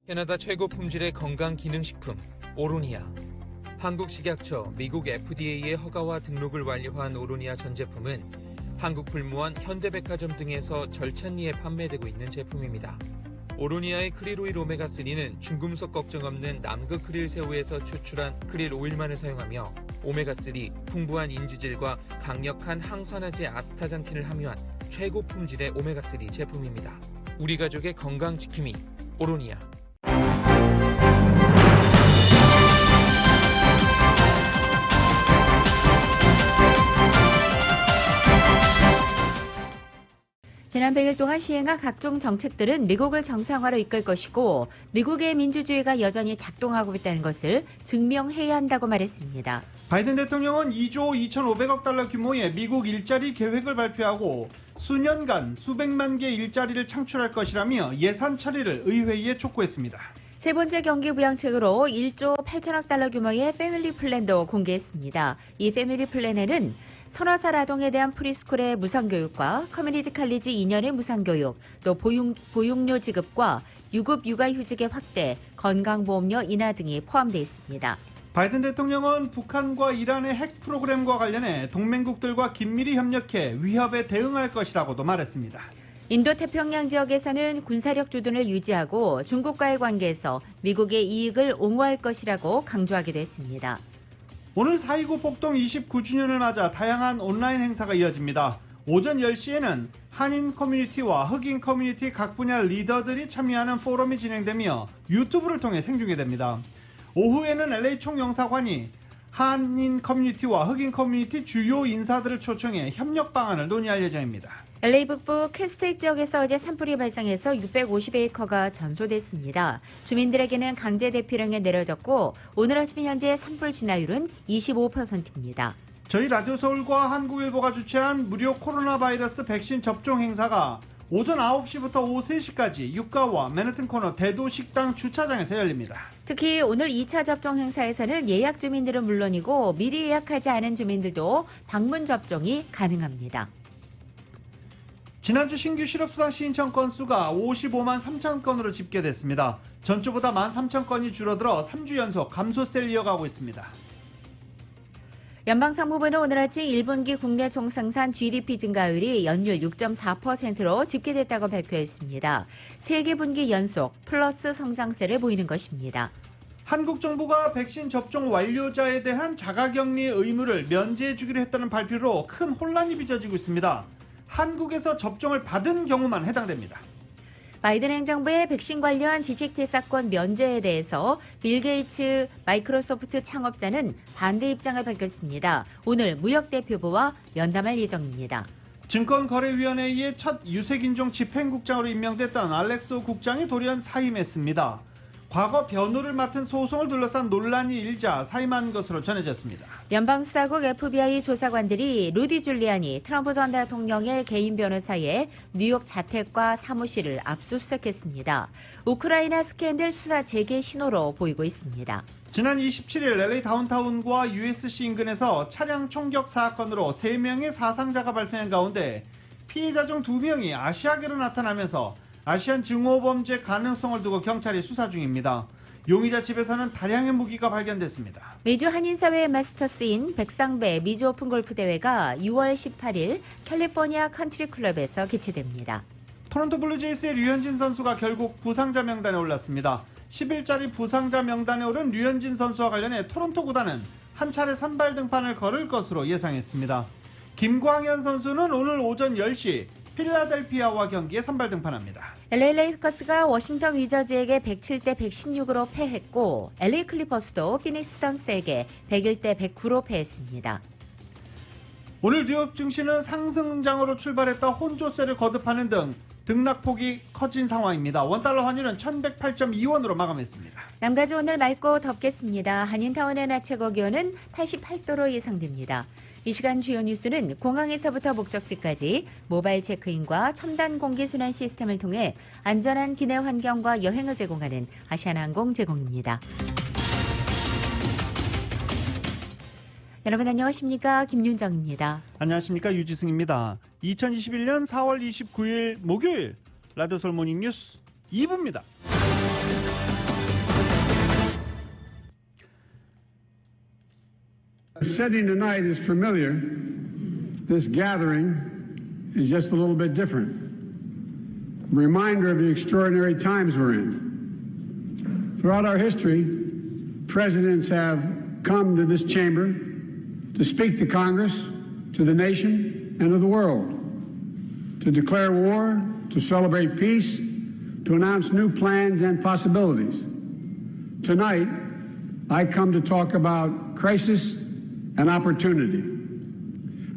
캐나다 최고 품질의 건강기능식품 오로니아. 한국식약처, 미국 FDA의 허가와 등록을 완료한 오로니아 전 제품은 한국 불무원, 현대백화점 등에서 절찬리에 판매되고 있는 제품입니다. 오로니아의 크릴오일 오메가3는 중금속 걱정 없는 남극 크릴 새우에서 추출한 크릴 오일만을 사용하며 오메가3, 풍부한 인지질과 강력한 항산화제 아스타잔틴을 함유한 최고 품질의 오메가3 제품입니다. 우리 가족의 건강 지킴이 오로니아. 지난 100일 동안 시행한 각종 정책들은 미국을 정상화로 이끌 것이고 미국의 민주주의가 여전히 작동하고 있다는 것을 증명해야 한다고 말했습니다. 바이든 대통령은 2조 2,500억 달러 규모의 미국 일자리 계획을 발표하고 수년간 수백만 개 일자리를 창출할 것이라며 예산 처리를 의회에 촉구했습니다. 세 번째 경기 부양책으로 1조 8천억 달러 규모의 패밀리 플랜도 공개했습니다. 이 패밀리 플랜에는 서너 살 아동에 대한 프리스쿨의 무상교육과 커뮤니티 칼리지 2년의 무상교육, 또 보육료 지급과 유급 육아휴직의 확대, 건강보험료 인하 등이 포함되어 있습니다. 바이든 대통령은 북한과 이란의 핵 프로그램과 관련해 동맹국들과 긴밀히 협력해 위협에 대응할 것이라고도 말했습니다. 인도태평양 지역에서는 군사력 주둔을 유지하고 중국과의 관계에서 미국의 이익을 옹호할 것이라고 강조하기도 했습니다. 오늘 4.29 폭동 29주년을 맞아 다양한 온라인 행사가 이어집니다. 오전 10시에는 한인 커뮤니티와 흑인 커뮤니티 각 분야 리더들이 참여하는 포럼이 진행되며 유튜브를 통해 생중계됩니다. 오후에는 LA 총영사관이 한인 커뮤니티와 흑인 커뮤니티 주요 인사들을 초청해 협력 방안을 논의할 예정입니다. LA 북부 캐스테이트 지역에서 어제 산불이 발생해서 650에이커가 전소됐습니다. 주민들에게는 강제 대피령이 내려졌고 오늘 아침 현재 산불 진화율은 25%입니다. 저희 라디오서울과 한국일보가 주최한 무료 코로나 바이러스 백신 접종 행사가 오전 9시부터 오후 3시까지 유가와 맨해튼 코너 대도식당 주차장에서 열립니다. 특히 오늘 2차 접종 행사에서는 예약 주민들은 물론이고 미리 예약하지 않은 주민들도 방문 접종이 가능합니다. 지난주 신규 실업수당 신청 건수가 55만 3천 건으로 집계됐습니다. 전주보다 1만 3천 건이 줄어들어 3주 연속 감소세를 이어가고 있습니다. 연방상무부는 오늘 아침 1분기 국내 총생산 GDP 증가율이 연율 6.4%로 집계됐다고 발표했습니다. 3개 분기 연속 플러스 성장세를 보이는 것입니다. 한국 정부가 백신 접종 완료자에 대한 자가격리 의무를 면제해 주기로 했다는 발표로 큰 혼란이 빚어지고 있습니다. 한국에서 접종을 받은 경우만 해당됩니다. 바이든 행정부의 백신 관련 지식재산권 면제에 대해서 빌 게이츠 마이크로소프트 창업자는 반대 입장을 밝혔습니다. 오늘 무역대표부와 면담할 예정입니다. 증권거래위원회의 첫 유색인종 집행국장으로 임명됐던 알렉소 국장이 돌연 사임했습니다. 과거 변호를 맡은 소송을 둘러싼 논란이 일자 사임한 것으로 전해졌습니다. 연방수사국 FBI 조사관들이 루디 줄리아니 트럼프 전 대통령의 개인 변호사의 뉴욕 자택과 사무실을 압수수색했습니다. 우크라이나 스캔들 수사 재개 신호로 보이고 있습니다. 지난 27일 LA 다운타운과 USC 인근에서 차량 총격 사건으로 3명의 사상자가 발생한 가운데 피해자 중 2명이 아시아계로 나타나면서 아시안 증오범죄 가능성을 두고 경찰이 수사 중입니다. 용의자 집에서는 다량의 무기가 발견됐습니다. 미주 한인사회 마스터스인 백상배 미주 오픈 골프 대회가 6월 18일 캘리포니아 컨트리 클럽에서 개최됩니다. 토론토 블루제이스의 류현진 선수가 결국 부상자 명단에 올랐습니다. 10일짜리 부상자 명단에 오른 류현진 선수와 관련해 토론토 구단은 한 차례 선발 등판을 걸을 것으로 예상했습니다. 김광현 선수는 오늘 오전 10시 필라델피아와 경기에 선발 등판합니다. LA 레이커스가 워싱턴 위저즈에게 107대 116으로 패했고 LA 클리퍼스도 피닉스 선스에게 101대 109로 패했습니다. 오늘 뉴욕 증시는 상승장으로 출발했다 혼조세를 거듭하는 등 등락폭이 커진 상황입니다. 원달러 환율은 1108.2원으로 마감했습니다. 남가주 오늘 맑고 덥겠습니다. 한인타운의 낮 최고 기온은 88도로 예상됩니다. 이 시간 주요 뉴스는 공항에서부터 목적지까지 모바일 체크인과 첨단 공기순환 시스템을 통해 안전한 기내 환경과 여행을 제공하는 아시아나항공 제공입니다. 여러분 안녕하십니까? 김윤정입니다. 안녕하십니까? 유지승입니다. 2021년 4월 29일 목요일 라디오서울 모닝뉴스 2부입니다. setting tonight is familiar. This gathering is just a little bit different. A reminder of the extraordinary times we're in. Throughout our history, presidents have come to this chamber to speak to Congress, to the nation, and to the world, to declare war, to celebrate peace, to announce new plans and possibilities. Tonight, I come to talk about crisis and opportunity,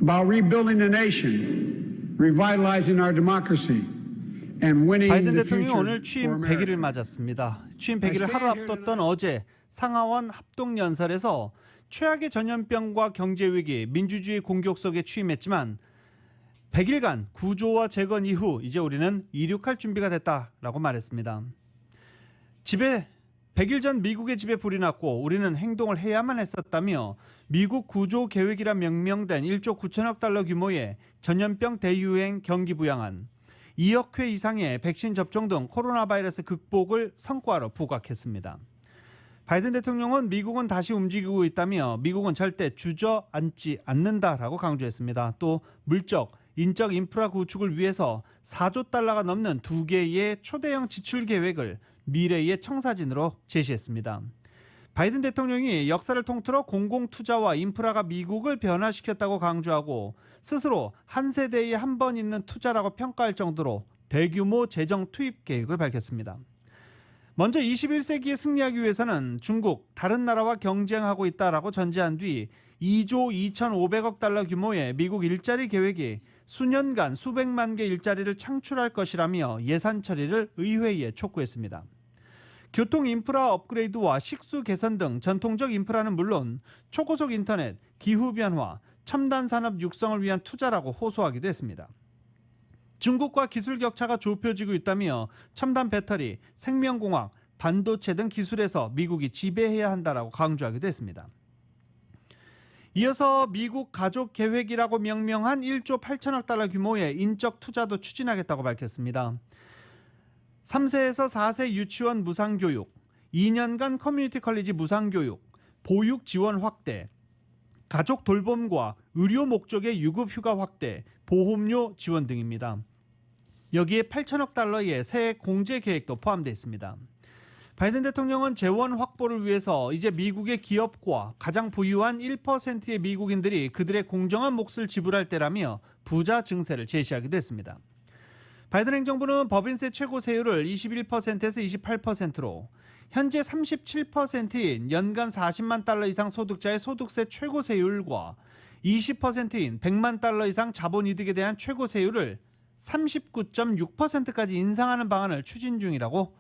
about rebuilding the nation, revitalizing our democracy, and winning 바이든 the 대통령이 future 오늘 취임 for 100일을 America. 맞았습니다. 취임 100일을 하루 앞뒀던 어제 상하원 합동연설에서 최악의 전염병과 경제위기, 민주주의 공격 속에 취임했지만 100일간 구조와 재건 이후 이제 우리는 이륙할 준비가 됐다라고 말했습니다. 100일 전 미국의 집에 불이 났고 우리는 행동을 해야만 했었다며 미국 구조 계획이라 명명된 1조 9천억 달러 규모의 전염병 대유행 경기 부양안, 2억 회 이상의 백신 접종 등 코로나 바이러스 극복을 성과로 부각했습니다. 바이든 대통령은 미국은 다시 움직이고 있다며 미국은 절대 주저앉지 않는다라고 강조했습니다. 또 물적, 인적 인프라 구축을 위해서 4조 달러가 넘는 2개의 초대형 지출 계획을 미래의 청사진으로 제시했습니다. 바이든 대통령이 역사를 통틀어 공공투자와 인프라가 미국을 변화시켰다고 강조하고 스스로 한 세대에 한 번 있는 투자라고 평가할 정도로 대규모 재정 투입 계획을 밝혔습니다. 먼저 21세기에 승리하기 위해서는 중국, 다른 나라와 경쟁하고 있다라고 전제한 뒤 2조 2,500억 달러 규모의 미국 일자리 계획이 수년간 수백만 개 일자리를 창출할 것이라며 예산 처리를 의회에 촉구했습니다. 교통 인프라 업그레이드와 식수 개선 등 전통적 인프라는 물론 초고속 인터넷, 기후 변화, 첨단 산업 육성을 위한 투자라고 호소하기도 했습니다. 중국과 기술 격차가 좁혀지고 있다며 첨단 배터리, 생명공학, 반도체 등 기술에서 미국이 지배해야 한다라고 강조하기도 했습니다. 이어서 미국 가족 계획이라고 명명한 1조 8천억 달러 규모의 인적 투자도 추진하겠다고 밝혔습니다. 3세에서 4세 유치원 무상교육, 2년간 커뮤니티 컬리지 무상교육, 보육 지원 확대, 가족 돌봄과 의료 목적의 유급 휴가 확대, 보험료 지원 등입니다. 여기에 8천억 달러의 새 공제 계획도 포함되어 있습니다. 바이든 대통령은 재원 확보를 위해서 이제 미국의 기업과 가장 부유한 1%의 미국인들이 그들의 공정한 몫을 지불할 때라며 부자 증세를 제시하기도 했습니다. 바이든 행정부는 법인세 최고 세율을 21%에서 28%로 현재 37%인 연간 40만 달러 이상 소득자의 소득세 최고 세율과 20%인 100만 달러 이상 자본이득에 대한 최고 세율을 39.6%까지 인상하는 방안을 추진 중이라고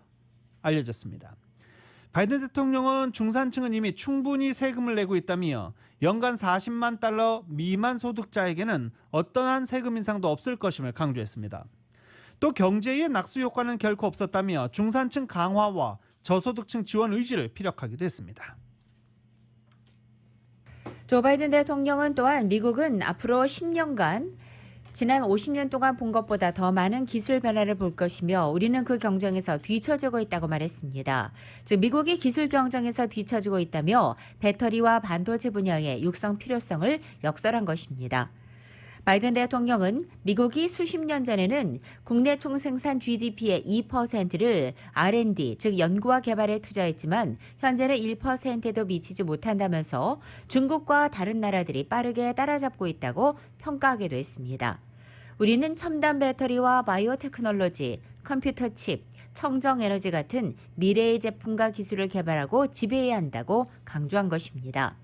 알려졌습니다. 바이든 대통령은 중산층은 이미 충분히 세금을 내고 있다며 연간 40만 달러 미만 소득자에게는 어떠한 세금 인상도 없을 것임을 강조했습니다. 또 경제의 낙수 효과는 결코 없었다며 중산층 강화와 저소득층 지원 의지를 피력하기도 했습니다. 조 바이든 대통령은 또한 미국은 앞으로 10년간 지난 50년 동안 본 것보다 더 많은 기술 변화를 볼 것이며 우리는 그 경쟁에서 뒤처지고 있다고 말했습니다. 즉 미국이 기술 경쟁에서 뒤처지고 있다며 배터리와 반도체 분야의 육성 필요성을 역설한 것입니다. 바이든 대통령은 미국이 수십 년 전에는 국내 총생산 GDP의 2%를 R&D, 즉 연구와 개발에 투자했지만 현재는 1%에도 미치지 못한다면서 중국과 다른 나라들이 빠르게 따라잡고 있다고 평가하기도 했습니다. 우리는 첨단 배터리와 바이오 테크놀로지, 컴퓨터 칩, 청정 에너지 같은 미래의 제품과 기술을 개발하고 지배해야 한다고 강조한 것입니다.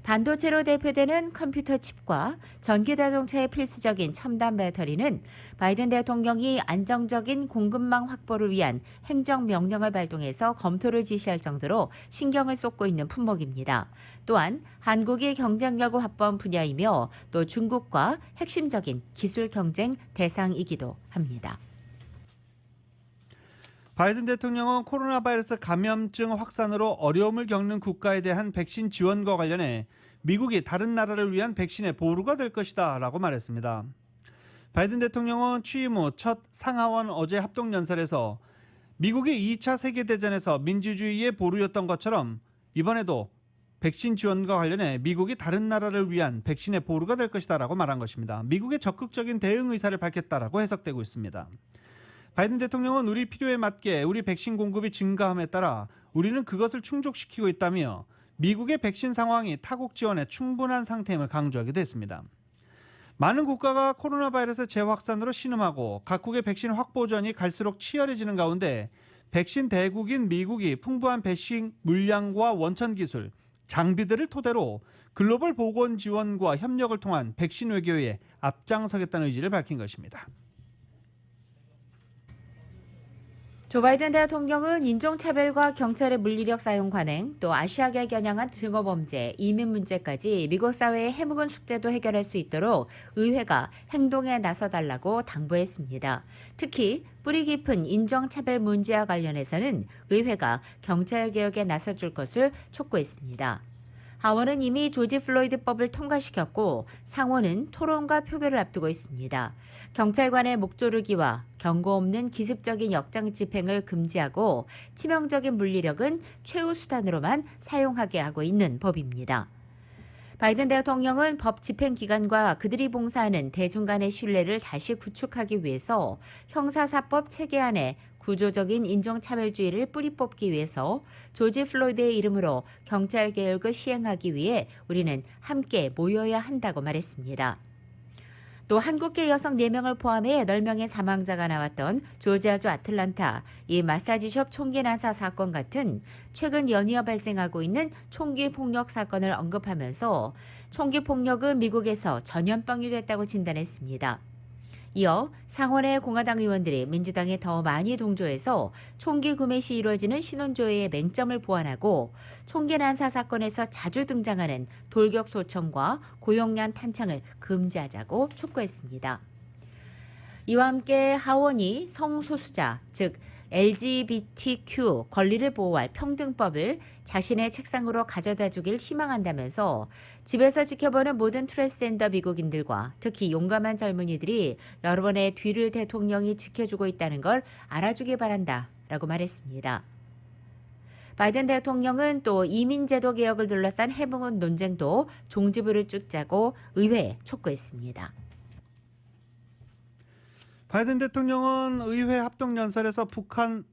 반도체로 대표되는 컴퓨터 칩과 전기자동차의 필수적인 첨단 배터리는 바이든 대통령이 안정적인 공급망 확보를 위한 행정명령을 발동해서 검토를 지시할 정도로 신경을 쏟고 있는 품목입니다. 또한 한국이 경쟁력을 확보한 분야이며 또 중국과 핵심적인 기술 경쟁 대상이기도 합니다. 바이든 대통령은 코로나 바이러스 감염증 확산으로 어려움을 겪는 국가에 대한 백신 지원과 관련해 미국이 다른 나라를 위한 백신의 보루가 될 것이다 라고 말했습니다. 바이든 대통령은 취임 후 첫 상하원 어제 합동연설에서 미국이 2차 세계대전에서 민주주의의 보루였던 것처럼 이번에도 백신 지원과 관련해 미국이 다른 나라를 위한 백신의 보루가 될 것이다라고 말한 것입니다. 미국의 적극적인 대응 의사를 밝혔다라고 해석되고 있습니다. 바이든 대통령은 우리 필요에 맞게 우리 백신 공급이 증가함에 따라 우리는 그것을 충족시키고 있다며 미국의 백신 상황이 타국 지원에 충분한 상태임을 강조하기도 했습니다. 많은 국가가 코로나 바이러스 재확산으로 신음하고 각국의 백신 확보전이 갈수록 치열해지는 가운데 백신 대국인 미국이 풍부한 백신 물량과 원천 기술, 장비들을 토대로 글로벌 보건 지원과 협력을 통한 백신 외교에 앞장서겠다는 의지를 밝힌 것입니다. 조 바이든 대통령은 인종차별과 경찰의 물리력 사용 관행, 또 아시아계 겨냥한 증오범죄, 이민 문제까지 미국 사회의 해묵은 숙제도 해결할 수 있도록 의회가 행동에 나서달라고 당부했습니다. 특히 뿌리 깊은 인종차별 문제와 관련해서는 의회가 경찰개혁에 나서줄 것을 촉구했습니다. 하원은 이미 조지 플로이드법을 통과시켰고 상원은 토론과 표결을 앞두고 있습니다. 경찰관의 목 조르기와 경고 없는 기습적인 역장 집행을 금지하고 치명적인 물리력은 최후 수단으로만 사용하게 하고 있는 법입니다. 바이든 대통령은 법 집행 기관과 그들이 봉사하는 대중 간의 신뢰를 다시 구축하기 위해서 형사사법 체계 안에 구조적인 인종차별주의를 뿌리 뽑기 위해서 조지 플로이드의 이름으로 경찰개혁을 시행하기 위해 우리는 함께 모여야 한다고 말했습니다. 또 한국계 여성 4명을 포함해 8명의 사망자가 나왔던 조지아주 아틀란타 이 마사지숍 총기 난사 사건 같은 최근 연이어 발생하고 있는 총기 폭력 사건을 언급하면서 총기 폭력은 미국에서 전염병이 됐다고 진단했습니다. 이어 상원의 공화당 의원들이 민주당에 더 많이 동조해서 총기 구매 시 이루어지는 신원조회의 맹점을 보완하고 총기 난사 사건에서 자주 등장하는 돌격 소총과 고용량 탄창을 금지하자고 촉구했습니다. 이와 함께 하원이 성소수자, 즉 LGBTQ 권리를 보호할 평등법을 자신의 책상으로 가져다 주길 희망한다면서 집에서 지켜보는 모든 트랜스젠더 미국인들과 특히 용감한 젊은이들이 여러분의 뒤를 대통령이 지켜주고 있다는 걸 알아주기 바란다라고 말했습니다. 바이든 대통령은 또 이민제도 개혁을 둘러싼 해묵은 논쟁도 종지부를 쫓자고 의회에 촉구했습니다. 바이든 대통령은 의회 합동연설에서 북한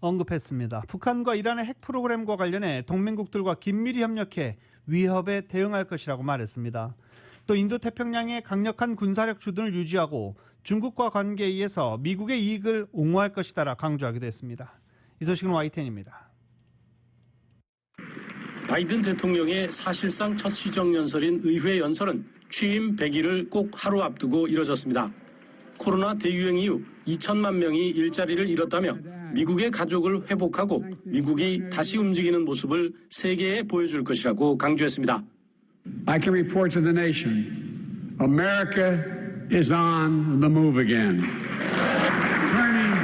언급했습니다. 북한과 이란의 핵 프로그램과 관련해 동맹국들과 긴밀히 협력해 위협에 대응할 것이라고 말했습니다. 또 인도태평양의 강력한 군사력 주둔을 유지하고 중국과 관계에 의해서 미국의 이익을 옹호할 것이다라 강조하기도 했습니다. 이 소식은 YTN입니다. 바이든 대통령의 사실상 첫 시정연설인 의회 연설은 취임 100일을 꼭 하루 앞두고 이뤄졌습니다. 코로나 대유행 이후 2천만 명이 일자리를 잃었다며 미국의 가족을 회복하고 미국이 다시 움직이는 모습을 세계에 보여줄 것이라고 강조했습니다. I can report to the nation, America is on the move again. Turning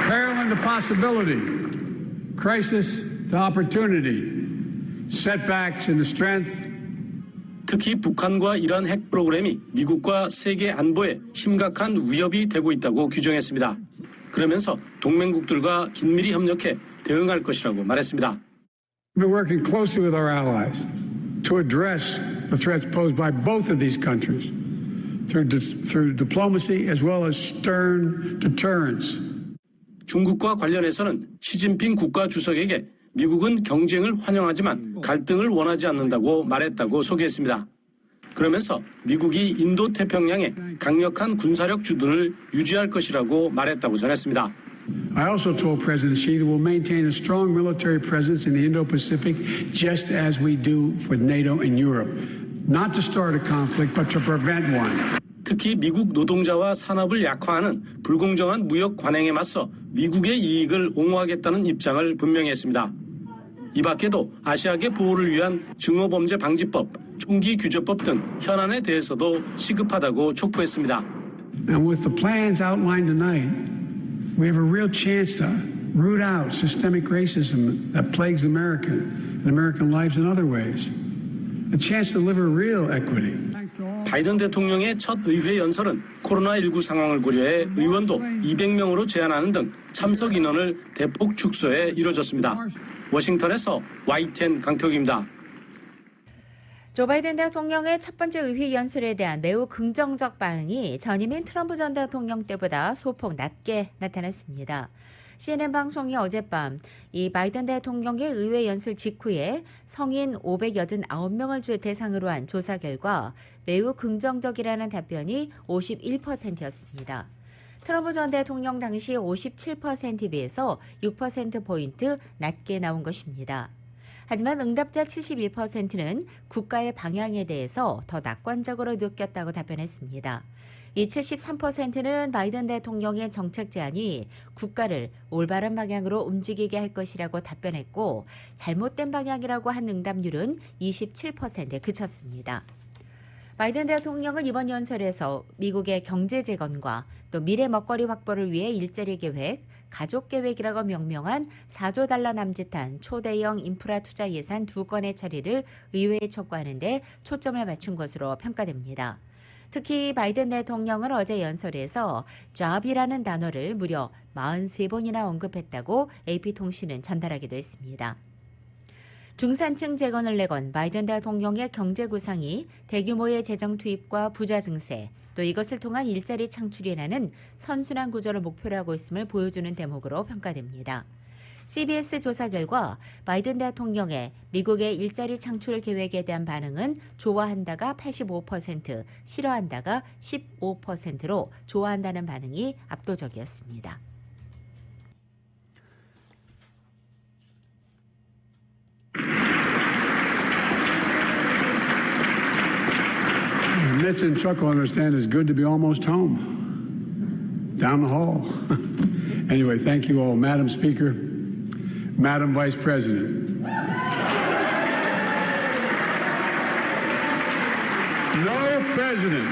peril into possibility, crisis to opportunity, setbacks into strength. 특히 북한과 이란 핵 프로그램이 미국과 세계 안보에 심각한 위협이 되고 있다고 규정했습니다. 그러면서 동맹국들과 긴밀히 협력해 대응할 것이라고 말했습니다. We've been working closely with our allies to address the threats posed by both of these countries through diplomacy as well as stern deterrence. 중국과 관련해서는 시진핑 국가 주석에게 미국은 경쟁을 환영하지만 갈등을 원하지 않는다고 말했다고 소개했습니다. 그러면서 미국이 인도 태평양에 강력한 군사력 주둔을 유지할 것이라고 말했다고 전했습니다. I also told President Xi that we'll maintain a strong military presence in the Indo-Pacific just as we do for NATO and Europe. Not to start a conflict, but to prevent one. 특히 미국 노동자와 산업을 약화하는 불공정한 무역 관행에 맞서 미국의 이익을 옹호하겠다는 입장을 분명히 했습니다. 이 밖에도 아시아계 보호를 위한 증오범죄 방지법, 총기 규제법 등 현안에 대해서도 시급하다고 촉구했습니다. And with the plans outlined tonight, we have a real chance to root out systemic racism that plagues America and American lives in other ways. A chance to deliver real equity. 바이든 대통령의 첫 의회 연설은 코로나19 상황을 고려해 의원도 200명으로 제한하는 등 참석 인원을 대폭 축소해 이뤄졌습니다. 워싱턴에서 YTN 강태욱입니다. 조 바이든 대통령의 첫 번째 의회 연설에 대한 매우 긍정적 반응이 전임인 트럼프 전 대통령 때보다 소폭 낮게 나타났습니다. CNN 방송이 어젯밤 이 바이든 대통령의 의회 연설 직후에 성인 589명을 대상으로 한 조사 결과 매우 긍정적이라는 답변이 51%였습니다. 트럼프 전 대통령 당시 57%에 비해서 6%포인트 낮게 나온 것입니다. 하지만 응답자 71%는 국가의 방향에 대해서 더 낙관적으로 느꼈다고 답변했습니다. 이 73%는 바이든 대통령의 정책 제안이 국가를 올바른 방향으로 움직이게 할 것이라고 답변했고 잘못된 방향이라고 한 응답률은 27%에 그쳤습니다. 바이든 대통령은 이번 연설에서 미국의 경제 재건과 또 미래 먹거리 확보를 위해 일자리 계획, 가족 계획이라고 명명한 4조 달러 남짓한 초대형 인프라 투자 예산 2건의 처리를 의회에 촉구하는 데 초점을 맞춘 것으로 평가됩니다. 특히 바이든 대통령은 어제 연설에서 job이라는 단어를 무려 43번이나 언급했다고 AP통신은 전달하기도 했습니다. 중산층 재건을 내건 바이든 대통령의 경제 구상이 대규모의 재정 투입과 부자 증세, 또 이것을 통한 일자리 창출이라는 선순환 구조를 목표로 하고 있음을 보여주는 대목으로 평가됩니다. CBS 조사 결과 바이든 대통령의 미국의 일자리 창출 계획에 대한 반응은 좋아한다가 85%, 싫어한다가 15%로 좋아한다는 반응이 압도적이었습니다. Mitch and Chuck will understand it's good to be almost home. Down the hall. Anyway, thank you all. Madam Speaker, Madam Vice President. No president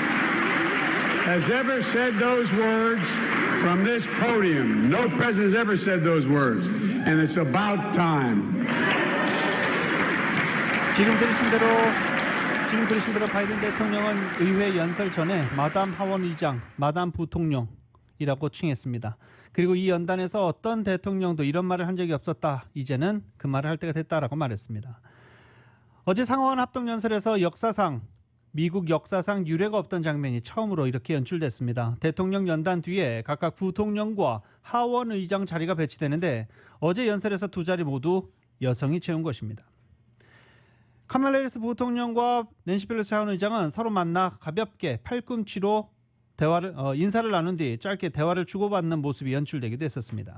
has ever said those words from this podium. No president has ever said those words. And it's about time. 지금 들으신 대로 바이든 대통령은 의회 연설 전에 마담 하원 의장, 마담 부통령이라고 칭했습니다. 그리고 이 연단에서 어떤 대통령도 이런 말을 한 적이 없었다. 이제는 그 말을 할 때가 됐다라고 말했습니다. 어제 상원 합동연설에서 미국 역사상 유례가 없던 장면이 처음으로 이렇게 연출됐습니다. 대통령 연단 뒤에 각각 부통령과 하원 의장 자리가 배치되는데 어제 연설에서 두 자리 모두 여성이 채운 것입니다. 카말라 해리스 부통령과 낸시 펠로시 하원 의장은 서로 만나 가볍게 팔꿈치로 인사를 나눈 뒤 짧게 대화를 주고받는 모습이 연출되기도 했었습니다.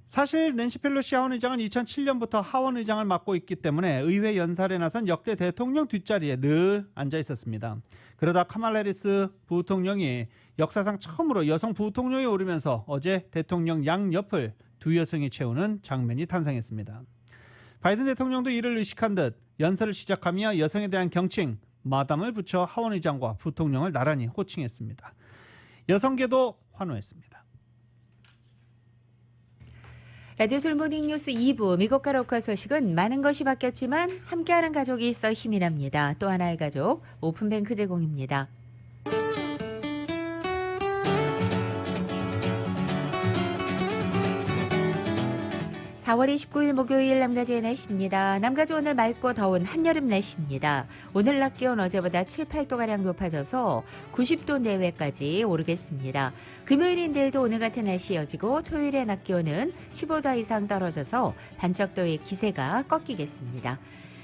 사실 낸시 펠로시 하원 의장은 2007년부터 하원 의장을 맡고 있기 때문에 의회 연설에 나선 역대 대통령 뒷자리에 늘 앉아 있었습니다. 그러다 카말라 해리스 부통령이 역사상 처음으로 여성 부통령이 오르면서 어제 대통령 양옆을 두 여성이 채우는 장면이 탄생했습니다. 바이든 대통령도 이를 의식한 듯 연설을 시작하며 여성에 대한 경칭, 마담을 붙여 하원 의장과 부통령을 나란히 호칭했습니다. 여성계도 환호했습니다. 라디오 솔모닝 뉴스 2부 미국과 로컬 소식은 많은 것이 바뀌었지만 함께하는 가족이 있어 힘이 납니다. 또 하나의 가족, 오픈뱅크 제공입니다. 4월 29일 목요일 남가주의 날씨입니다. 남가주 오늘 맑고 더운 한여름 날씨입니다. 오늘 낮 기온 어제보다 7, 8도가량 높아져서 90도 내외까지 오르겠습니다. 금요일인데도 오늘 같은 날씨 이어지고 토요일의 낮 기온은 15도 이상 떨어져서 반짝도의 기세가 꺾이겠습니다.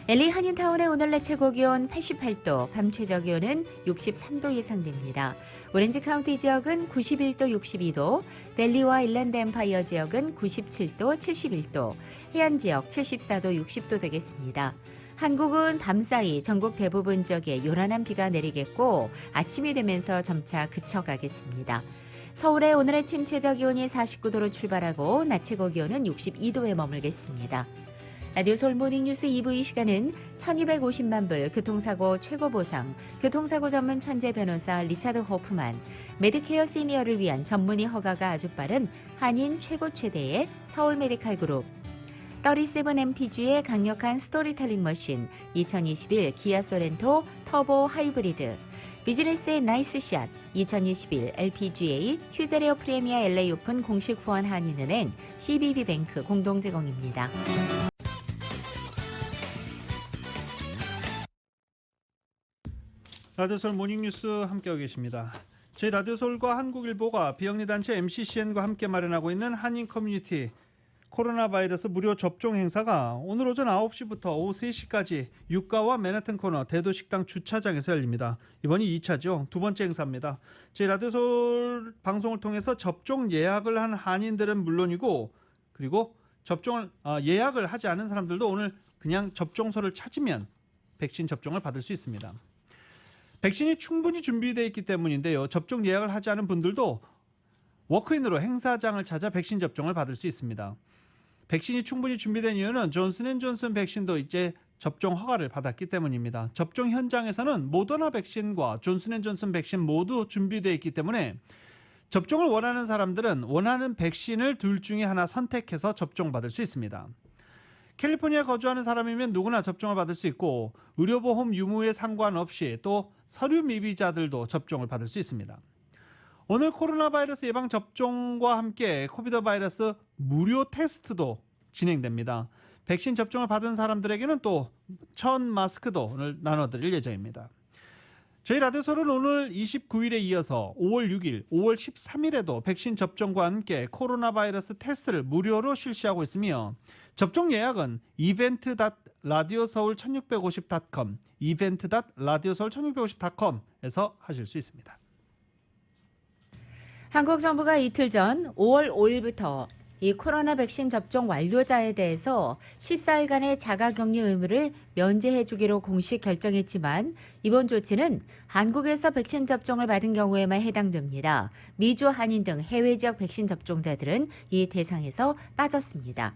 LA 한인타운의 오늘 낮 최고 기온 88도, 밤 최저 기온은 63도 예상됩니다. 오렌지 카운티 지역은 91도, 62도, 밸리와 일랜드 엠파이어 지역은 97도, 71도, 해안 지역 74도, 60도 되겠습니다. 한국은 밤사이 전국 대부분 지역에 요란한 비가 내리겠고 아침이 되면서 점차 그쳐가겠습니다. 서울의 오늘 아침 최저 기온이 49도로 출발하고 낮 최고 기온은 62도에 머물겠습니다. 라디오 서울 모닝뉴스 2부 이 시간은 1250만 불 교통사고 최고보상, 교통사고 전문 천재 변호사 리차드 호프만, 메디케어 시니어를 위한 전문의 허가가 아주 빠른 한인 최고 최대의 서울 메디칼 그룹, 37MPG의 강력한 스토리텔링 머신 2021 기아 소렌토 터보 하이브리드, 비즈니스의 나이스 샷 2021 LPGA 휴제레어 프리미어 LA 오픈 공식 후원 한인은행 CBB뱅크 공동 제공입니다. 라디오서울 모닝뉴스 함께하고 계십니다. 저희 라디오서울과 한국일보가 비영리단체 MCCN과 함께 마련하고 있는 한인 커뮤니티 코로나 바이러스 무료 접종 행사가 오늘 오전 9시부터 오후 3시까지 유가와 맨하튼 코너 대도식당 주차장에서 열립니다. 이번이 2차죠. 두 번째 행사입니다. 저희 라디오서울 방송을 통해서 접종 예약을 한 한인들은 물론이고, 그리고 접종을 예약을 하지 않은 사람들도 오늘 그냥 접종소를 찾으면 백신 접종을 받을 수 있습니다. 백신이 충분히 준비되어 있기 때문인데요. 접종 예약을 하지 않은 분들도 워크인으로 행사장을 찾아 백신 접종을 받을 수 있습니다. 백신이 충분히 준비된 이유는 존슨앤존슨 백신도 이제 접종 허가를 받았기 때문입니다. 접종 현장에서는 모더나 백신과 존슨앤존슨 백신 모두 준비되어 있기 때문에 접종을 원하는 사람들은 원하는 백신을 둘 중에 하나 선택해서 접종받을 수 있습니다. 캘리포니아에 거주하는 사람이면 누구나 접종을 받을 수 있고, 의료보험 유무에 상관없이 또 서류 미비자들도 접종을 받을 수 있습니다. 오늘 코로나 바이러스 예방 접종과 함께 코비드 바이러스 무료 테스트도 진행됩니다. 백신 접종을 받은 사람들에게는 또 천 마스크도 오늘 나눠드릴 예정입니다. 저희 라디오서울은 오늘 29일에 이어서 5월 6일, 5월 13일에도 백신 접종과 함께 코로나 바이러스 테스트를 무료로 실시하고 있으며, 접종 예약은 event.radioseoul1650.com, event.radioseoul1650.com에서 하실 수 있습니다. 한국 정부가 이틀 전 5월 5일부터 이 코로나 백신 접종 완료자에 대해서 14일간의 자가격리 의무를 면제해 주기로 공식 결정했지만, 이번 조치는 한국에서 백신 접종을 받은 경우에만 해당됩니다. 미주, 한인 등 해외 지역 백신 접종자들은 이 대상에서 빠졌습니다.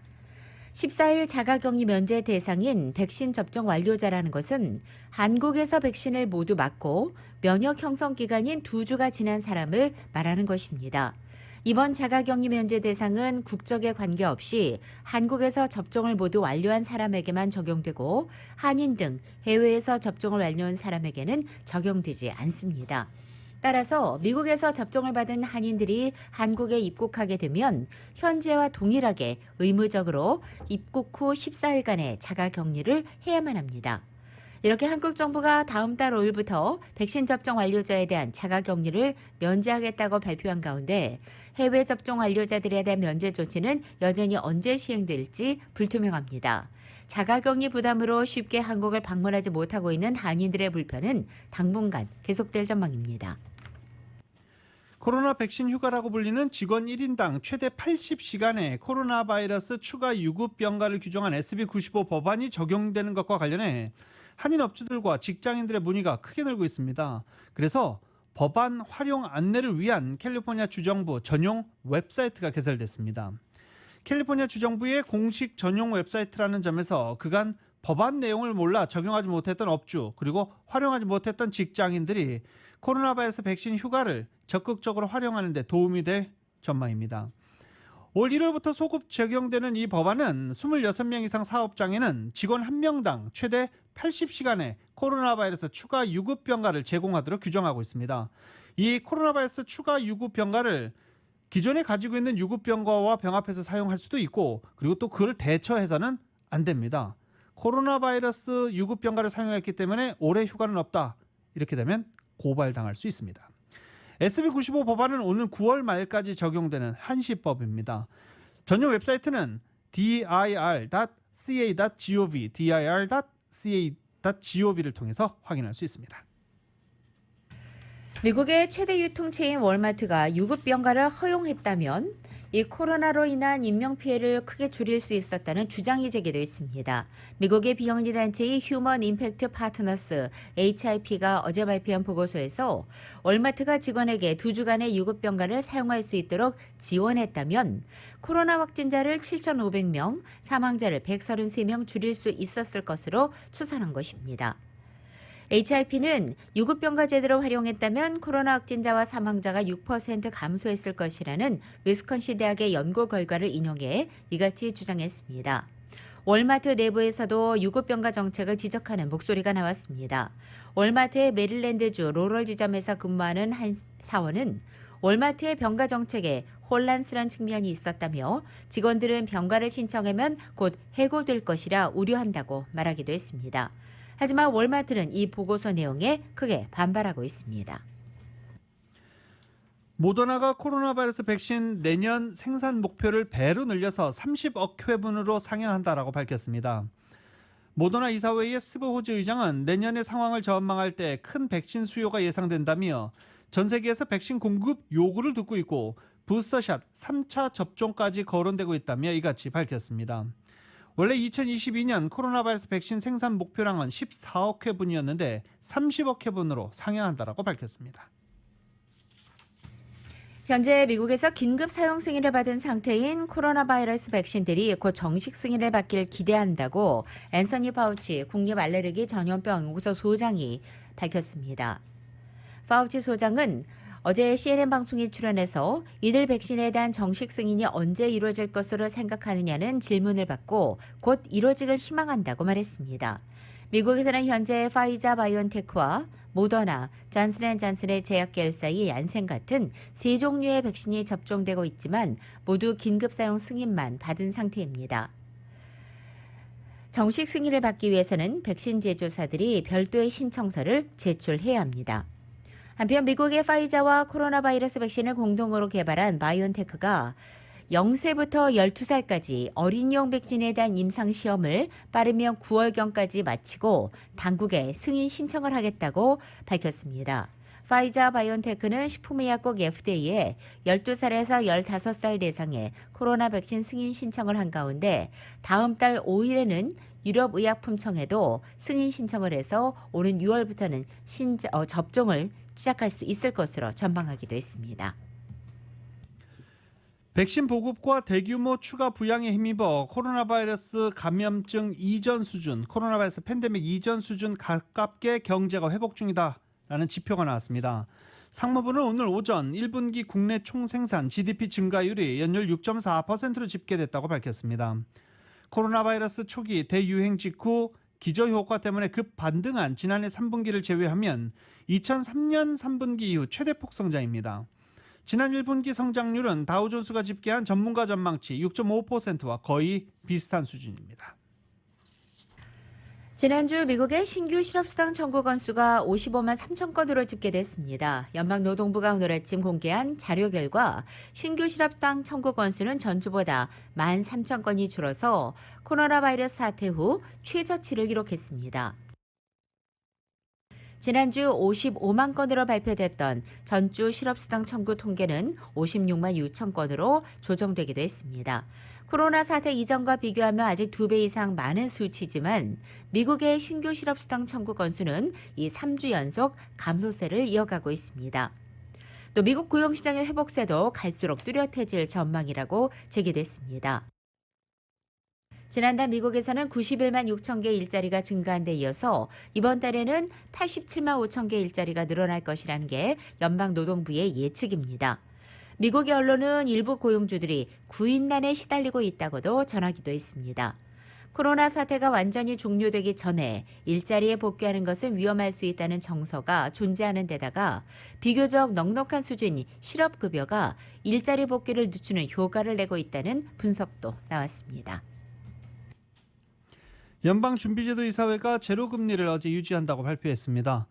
14일 자가격리 면제 대상인 백신 접종 완료자라는 것은 한국에서 백신을 모두 맞고 면역 형성 기간인 2주가 지난 사람을 말하는 것입니다. 이번 자가격리 면제 대상은 국적에 관계없이 한국에서 접종을 모두 완료한 사람에게만 적용되고, 한인 등 해외에서 접종을 완료한 사람에게는 적용되지 않습니다. 따라서 미국에서 접종을 받은 한인들이 한국에 입국하게 되면 현재와 동일하게 의무적으로 입국 후 14일간의 자가격리를 해야만 합니다. 이렇게 한국 정부가 다음 달 5일부터 백신 접종 완료자에 대한 자가격리를 면제하겠다고 발표한 가운데, 해외 접종 완료자들에 대한 면제 조치는 여전히 언제 시행될지 불투명합니다. 자가격리 부담으로 쉽게 한국을 방문하지 못하고 있는 한인들의 불편은 당분간 계속될 전망입니다. 코로나 백신 휴가라고 불리는 직원 1인당 최대 80시간의 코로나 바이러스 추가 유급 병가를 규정한 SB95 법안이 적용되는 것과 관련해 한인 업주들과 직장인들의 문의가 크게 늘고 있습니다. 그래서 법안 활용 안내를 위한 캘리포니아 주정부 전용 웹사이트가 개설됐습니다. 캘리포니아 주정부의 공식 전용 웹사이트라는 점에서 그간 법안 내용을 몰라 적용하지 못했던 업주, 그리고 활용하지 못했던 직장인들이 코로나 바이러스 백신 휴가를 적극적으로 활용하는 데 도움이 될 전망입니다. 올 1월부터 소급 적용되는 이 법안은 26명 이상 사업장에는 직원 1명당 최대 80시간의 코로나 바이러스 추가 유급 병가를 제공하도록 규정하고 있습니다. 이 코로나 바이러스 추가 유급 병가를 기존에 가지고 있는 유급 병가와 병합해서 사용할 수도 있고, 그리고 또 그걸 대처해서는 안 됩니다. 코로나 바이러스 유급 병가를 사용했기 때문에 올해 휴가는 없다, 이렇게 되면 고발당할 수 있습니다. SB95 법안은 오는 9월 말까지 적용되는 한시법입니다. 전용 웹사이트는 dir.ca.gov, dir.ca.gov를 통해서 확인할 수 있습니다. 미국의 최대 유통체인 월마트가 유급 병가를 허용했다면 이 코로나로 인한 인명피해를 크게 줄일 수 있었다는 주장이 제기됐습니다. 미국의 비영리 단체인 휴먼 임팩트 파트너스 HIP가 어제 발표한 보고서에서 월마트가 직원에게 2주간의 유급 병가를 사용할 수 있도록 지원했다면 코로나 확진자를 7,500명, 사망자를 133명 줄일 수 있었을 것으로 추산한 것입니다. HIP는 유급병가 제도를 활용했다면 코로나 확진자와 사망자가 6% 감소했을 것이라는 위스콘신 대학의 연구 결과를 인용해 이같이 주장했습니다. 월마트 내부에서도 유급병가 정책을 지적하는 목소리가 나왔습니다. 월마트의 메릴랜드주 로럴 지점에서 근무하는 한 사원은 월마트의 병가 정책에 혼란스러운 측면이 있었다며 직원들은 병가를 신청하면 곧 해고될 것이라 우려한다고 말하기도 했습니다. 하지만 월마트는 이 보고서 내용에 크게 반발하고 있습니다. 모더나가 코로나 바이러스 백신 내년 생산 목표를 배로 늘려서 30억 회분으로 상향한다라고 밝혔습니다. 모더나 이사회의 스티브 호즈 의장은 내년의 상황을 전망할 때 큰 백신 수요가 예상된다며 전 세계에서 백신 공급 요구를 듣고 있고 부스터샷 3차 접종까지 거론되고 있다며 이같이 밝혔습니다. 원래 2022년 코로나 바이러스 백신 생산 목표량은 14억 회분이었는데 30억 회분으로 상향한다라고 밝혔습니다. 현재 미국에서 긴급 사용 승인을 받은 상태인 코로나 바이러스 백신들이 곧 정식 승인을 받길 기대한다고 앤서니 파우치 국립 알레르기 전염병 연구소 소장이 밝혔습니다. 파우치 소장은 어제 CNN 방송에 출연해서 이들 백신에 대한 정식 승인이 언제 이루어질 것으로 생각하느냐는 질문을 받고 곧 이루어지길 희망한다고 말했습니다. 미국에서는 현재 파이자 바이온테크와 모더나, 잔슨앤잔슨의 제약 계열사의 얀센 같은 세 종류의 백신이 접종되고 있지만 모두 긴급 사용 승인만 받은 상태입니다. 정식 승인을 받기 위해서는 백신 제조사들이 별도의 신청서를 제출해야 합니다. 한편 미국의 파이자와 코로나 바이러스 백신을 공동으로 개발한 바이온테크가 0세부터 12살까지 어린이용 백신에 대한 임상시험을 빠르면 9월경까지 마치고 당국에 승인 신청을 하겠다고 밝혔습니다. 파이자 바이온테크는 식품의약국 FDA에 12살에서 15살 대상의 코로나 백신 승인 신청을 한 가운데 다음 달 5일에는 유럽의약품청에도 승인 신청을 해서 오는 6월부터는 접종을 시작할 수 있을 것으로 전망하기도 했습니다. 백신 보급과 대규모 추가 부양에 힘입어 코로나 바이러스 감염증 이전 수준, 코로나 바이러스 팬데믹 이전 수준 가깝게 경제가 회복 중이다라는 지표가 나왔습니다. 상무부는 오늘 오전 1분기 국내 총생산 GDP 증가율이 연율 6.4%로 집계됐다고 밝혔습니다. 코로나 바이러스 초기 대유행 직후 기저효과 때문에 급 반등한 지난해 3분기를 제외하면 2003년 3분기 이후 최대폭 성장입니다. 지난 1분기 성장률은 다우존스가 집계한 전문가 전망치 6.5%와 거의 비슷한 수준입니다. 지난주 미국의 신규 실업수당 청구 건수가 55만 3천 건으로 집계됐습니다. 연방노동부가 오늘 아침 공개한 자료 결과 신규 실업수당 청구 건수는 전주보다 1만 3천 건이 줄어서 코로나 바이러스 사태 후 최저치를 기록했습니다. 지난주 55만 건으로 발표됐던 전주 실업수당 청구 통계는 56만 6천 건으로 조정되기도 했습니다. 코로나 사태 이전과 비교하면 아직 2배 이상 많은 수치지만 미국의 신규 실업수당 청구 건수는 이 3주 연속 감소세를 이어가고 있습니다. 또 미국 고용시장의 회복세도 갈수록 뚜렷해질 전망이라고 제기됐습니다. 지난달 미국에서는 91만 6천 개 일자리가 증가한 데 이어서 이번 달에는 87만 5천 개 일자리가 늘어날 것이라는 게 연방노동부의 예측입니다. 미국의 언론은 일부 고용주들이 구인난에 시달리고 있다고도 전하기도 했습니다. 코로나 사태가 완전히 종료되기 전에 일자리에 복귀하는 것은 위험할 수 있다는 정서가 존재하는 데다가 비교적 넉넉한 수준의 실업급여가 일자리 복귀를 늦추는 효과를 내고 있다는 분석도 나왔습니다. 연방준비제도 이사회가 제로금리를 어제 유지한다고 발표했습니다.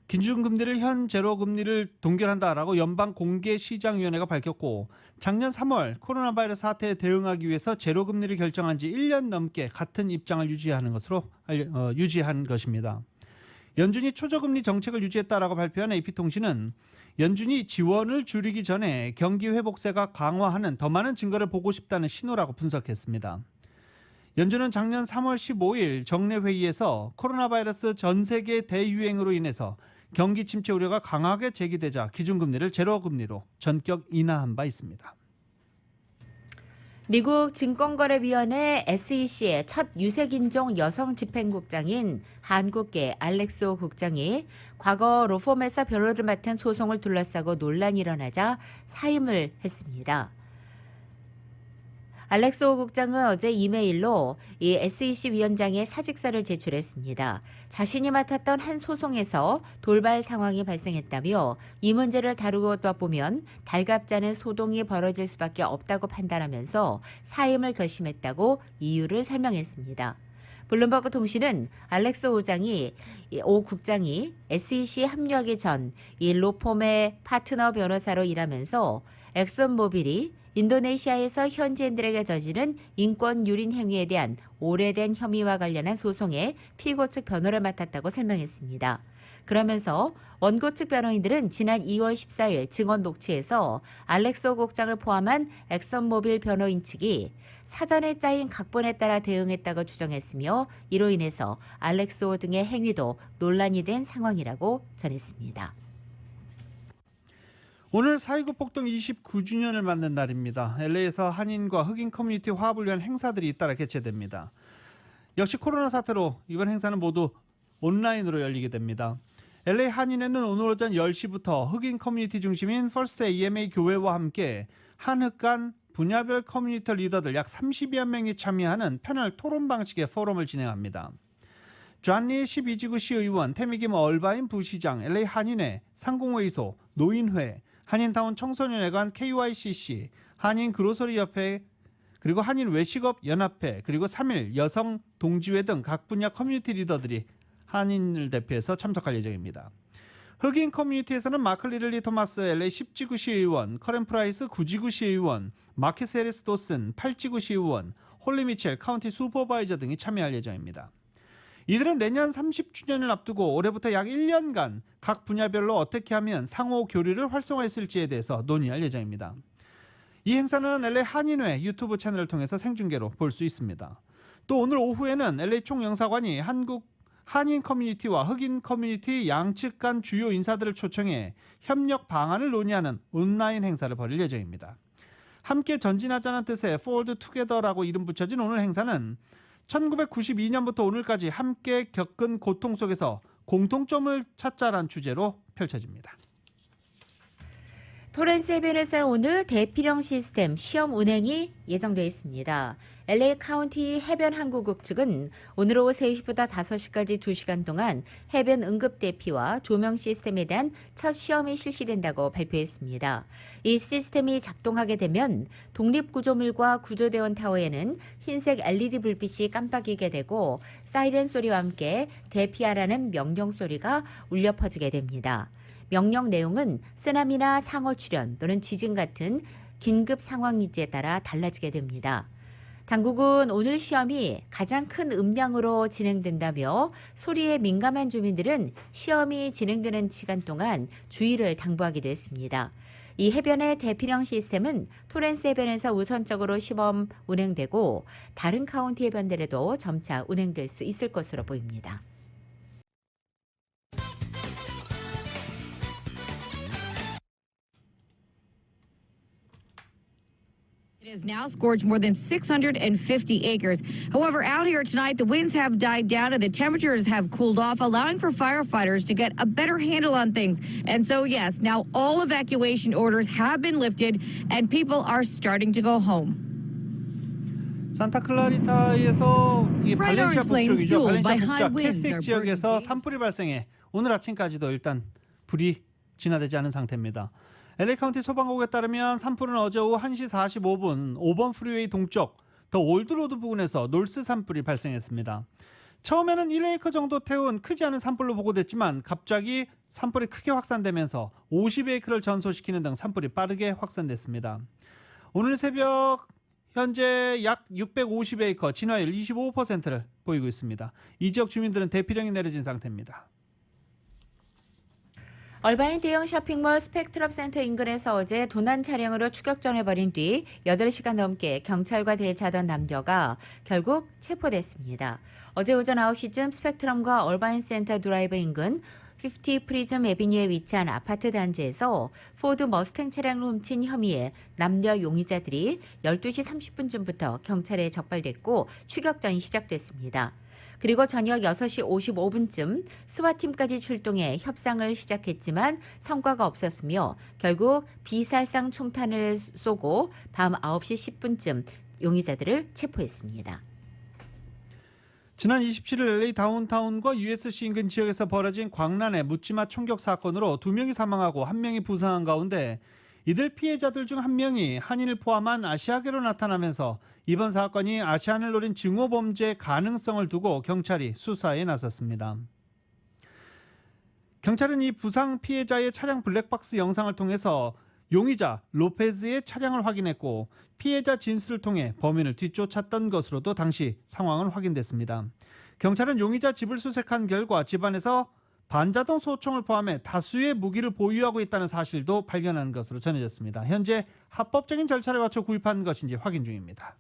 기준금리를 현 제로금리를 동결한다라고 연방공개시장위원회가 밝혔고 작년 3월 코로나 바이러스 사태에 대응하기 위해서 제로금리를 결정한 지 1년 넘게 같은 입장을 유지한 것입니다. 연준이 초저금리 정책을 유지했다라고 발표한 AP통신은 연준이 지원을 줄이기 전에 경기 회복세가 강화하는 더 많은 증거를 보고 싶다는 신호라고 분석했습니다. 연준은 작년 3월 15일 정례회의에서 코로나 바이러스 전 세계 대유행으로 인해서 경기 침체 우려가 강하게 제기되자 기준금리를 제로금리로 전격 인하한 바 있습니다. 미국 증권거래위원회 SEC의 첫 유색인종 여성 집행국장인 한국계 알렉소 국장이 과거 로펌에서 변호를 맡은 소송을 둘러싸고 논란이 일어나자 사임을 했습니다. 알렉스 오 국장은 어제 이메일로 이 SEC 위원장에 사직서를 제출했습니다. 자신이 맡았던 한 소송에서 돌발 상황이 발생했다며 이 문제를 다루다 보면 달갑지 않은 소동이 벌어질 수밖에 없다고 판단하면서 사임을 결심했다고 이유를 설명했습니다. 블룸버그 통신은 알렉스 오 국장이 SEC 합류하기 전 이 로펌의 파트너 변호사로 일하면서 엑슨모빌이 인도네시아에서 현지인들에게 저지른 인권 유린 행위에 대한 오래된 혐의와 관련한 소송에 피고 측 변호를 맡았다고 설명했습니다. 그러면서 원고 측 변호인들은 지난 2월 14일 증언 녹취에서 알렉스 오 국장을 포함한 엑슨모빌 변호인 측이 사전에 짜인 각본에 따라 대응했다고 주장했으며 이로 인해서 알렉스 오 등의 행위도 논란이 된 상황이라고 전했습니다. 오늘 4.19 폭동 29주년을 맞는 날입니다. LA에서 한인과 흑인 커뮤니티 화합을 위한 행사들이 잇따라 개최됩니다. 역시 코로나 사태로 이번 행사는 모두 온라인으로 열리게 됩니다. LA 한인회는 오늘 오전 10시부터 흑인 커뮤니티 중심인 퍼스트 AMA 교회와 함께 한흑 간 분야별 커뮤니티 리더들 약 30여 명이 참여하는 패널 토론 방식의 포럼을 진행합니다. 존리 12지구 시의원, 태미김 얼바인 부시장, LA 한인회, 상공회의소, 노인회, 한인타운 청소년회관 KYCC, 한인 그로서리협회, 그리고 한인 외식업 연합회, 그리고 3일 여성 동지회 등 각 분야 커뮤니티 리더들이 한인을 대표해서 참석할 예정입니다. 흑인 커뮤니티에서는 마크 리들리 토마스 LA 10지구 시의원, 커렌 프라이스 9지구 시의원, 마키스 해리스 도슨 8지구 시의원, 홀리 미첼 카운티 슈퍼바이저 등이 참여할 예정입니다. 이들은 내년 30주년을 앞두고 올해부터 약 1년간 각 분야별로 어떻게 하면 상호 교류를 활성화했을지에 대해서 논의할 예정입니다. 이 행사는 LA 한인회 유튜브 채널을 통해서 생중계로 볼 수 있습니다. 또 오늘 오후에는 LA 총영사관이 한국 한인 커뮤니티와 흑인 커뮤니티 양측 간 주요 인사들을 초청해 협력 방안을 논의하는 온라인 행사를 벌일 예정입니다. 함께 전진하자는 뜻의 Fold Together라고 이름 붙여진 오늘 행사는 1992년부터 오늘까지 함께 겪은 고통 속에서 공통점을 찾자란 주제로 펼쳐집니다. 토렌스 해변에서 오늘 대피령 시스템 시험 운행이 예정되어 있습니다. LA 카운티 해변 항구국 측은 오늘 오후 3시부터 5시까지 2시간 동안 해변 응급 대피와 조명 시스템에 대한 첫 시험이 실시된다고 발표했습니다. 이 시스템이 작동하게 되면 독립구조물과 구조대원 타워에는 흰색 LED 불빛이 깜빡이게 되고 사이렌 소리와 함께 대피하라는 명령 소리가 울려 퍼지게 됩니다. 명령 내용은 쓰나미나 상어 출현 또는 지진 같은 긴급 상황 니즈에 따라 달라지게 됩니다. 당국은 오늘 시험이 가장 큰 음량으로 진행된다며 소리에 민감한 주민들은 시험이 진행되는 시간 동안 주의를 당부하기도 했습니다. 이 해변의 대피령 시스템은 토렌스 해변에서 우선적으로 시범 운행되고 다른 카운티 해변들에도 점차 운행될 수 있을 것으로 보입니다. It has now scorched more than 650 acres. However, out here tonight, the winds have died down and the temperatures have cooled off, allowing for firefighters to get a better handle on things. And so, yes, now all evacuation orders have been lifted and people are starting to go home. 산타클라리타에서 이 발렌시아 북쪽이죠. 발렌시아 북쪽 winds 캐스틱 are 지역에서 burning 산불이 발생해 오늘 아침까지도 일단 불이 진화되지 않은 상태입니다. LA 카운티 소방국에 따르면 산불은 어제 오후 1시 45분 5번 프리웨이 동쪽 더 올드로드 부근에서 놀스 산불이 발생했습니다. 처음에는 1에이커 정도 태운 크지 않은 산불로 보고됐지만 갑자기 산불이 크게 확산되면서 50에이커를 전소시키는 등 산불이 빠르게 확산됐습니다. 오늘 새벽 현재 약 650에이커 진화율 25%를 보이고 있습니다. 이 지역 주민들은 대피령이 내려진 상태입니다. 얼바인 대형 쇼핑몰 스펙트럼 센터 인근에서 어제 도난 차량으로 추격전을 벌인 뒤 8시간 넘게 경찰과 대치하던 남녀가 결국 체포됐습니다. 어제 오전 9시쯤 스펙트럼과 얼바인 센터 드라이브 인근 50 프리즘 에비뉴에 위치한 아파트 단지에서 포드 머스탱 차량을 훔친 혐의에 남녀 용의자들이 12시 30분쯤부터 경찰에 적발됐고 추격전이 시작됐습니다. 그리고 저녁 6시 55분쯤 스와팀까지 출동해 협상을 시작했지만 성과가 없었으며 결국 비살상 총탄을 쏘고 밤 9시 10분쯤 용의자들을 체포했습니다. 지난 27일 LA 다운타운과 USC 인근 지역에서 벌어진 광란의 묻지마 총격 사건으로 2명이 사망하고 1명이 부상한 가운데 이들 피해자들 중 1명이 한인을 포함한 아시아계로 나타나면서 이번 사건이 아시안을 노린 증오범죄 가능성을 두고 경찰이 수사에 나섰습니다. 경찰은 이 부상 피해자의 차량 블랙박스 영상을 통해서 용의자 로페즈의 차량을 확인했고 피해자 진술을 통해 범인을 뒤쫓았던 것으로도 당시 상황은 확인됐습니다. 경찰은 용의자 집을 수색한 결과 집안에서 반자동 소총을 포함해 다수의 무기를 보유하고 있다는 사실도 발견한 것으로 전해졌습니다. 현재 합법적인 절차를 거쳐 구입한 것인지 확인 중입니다.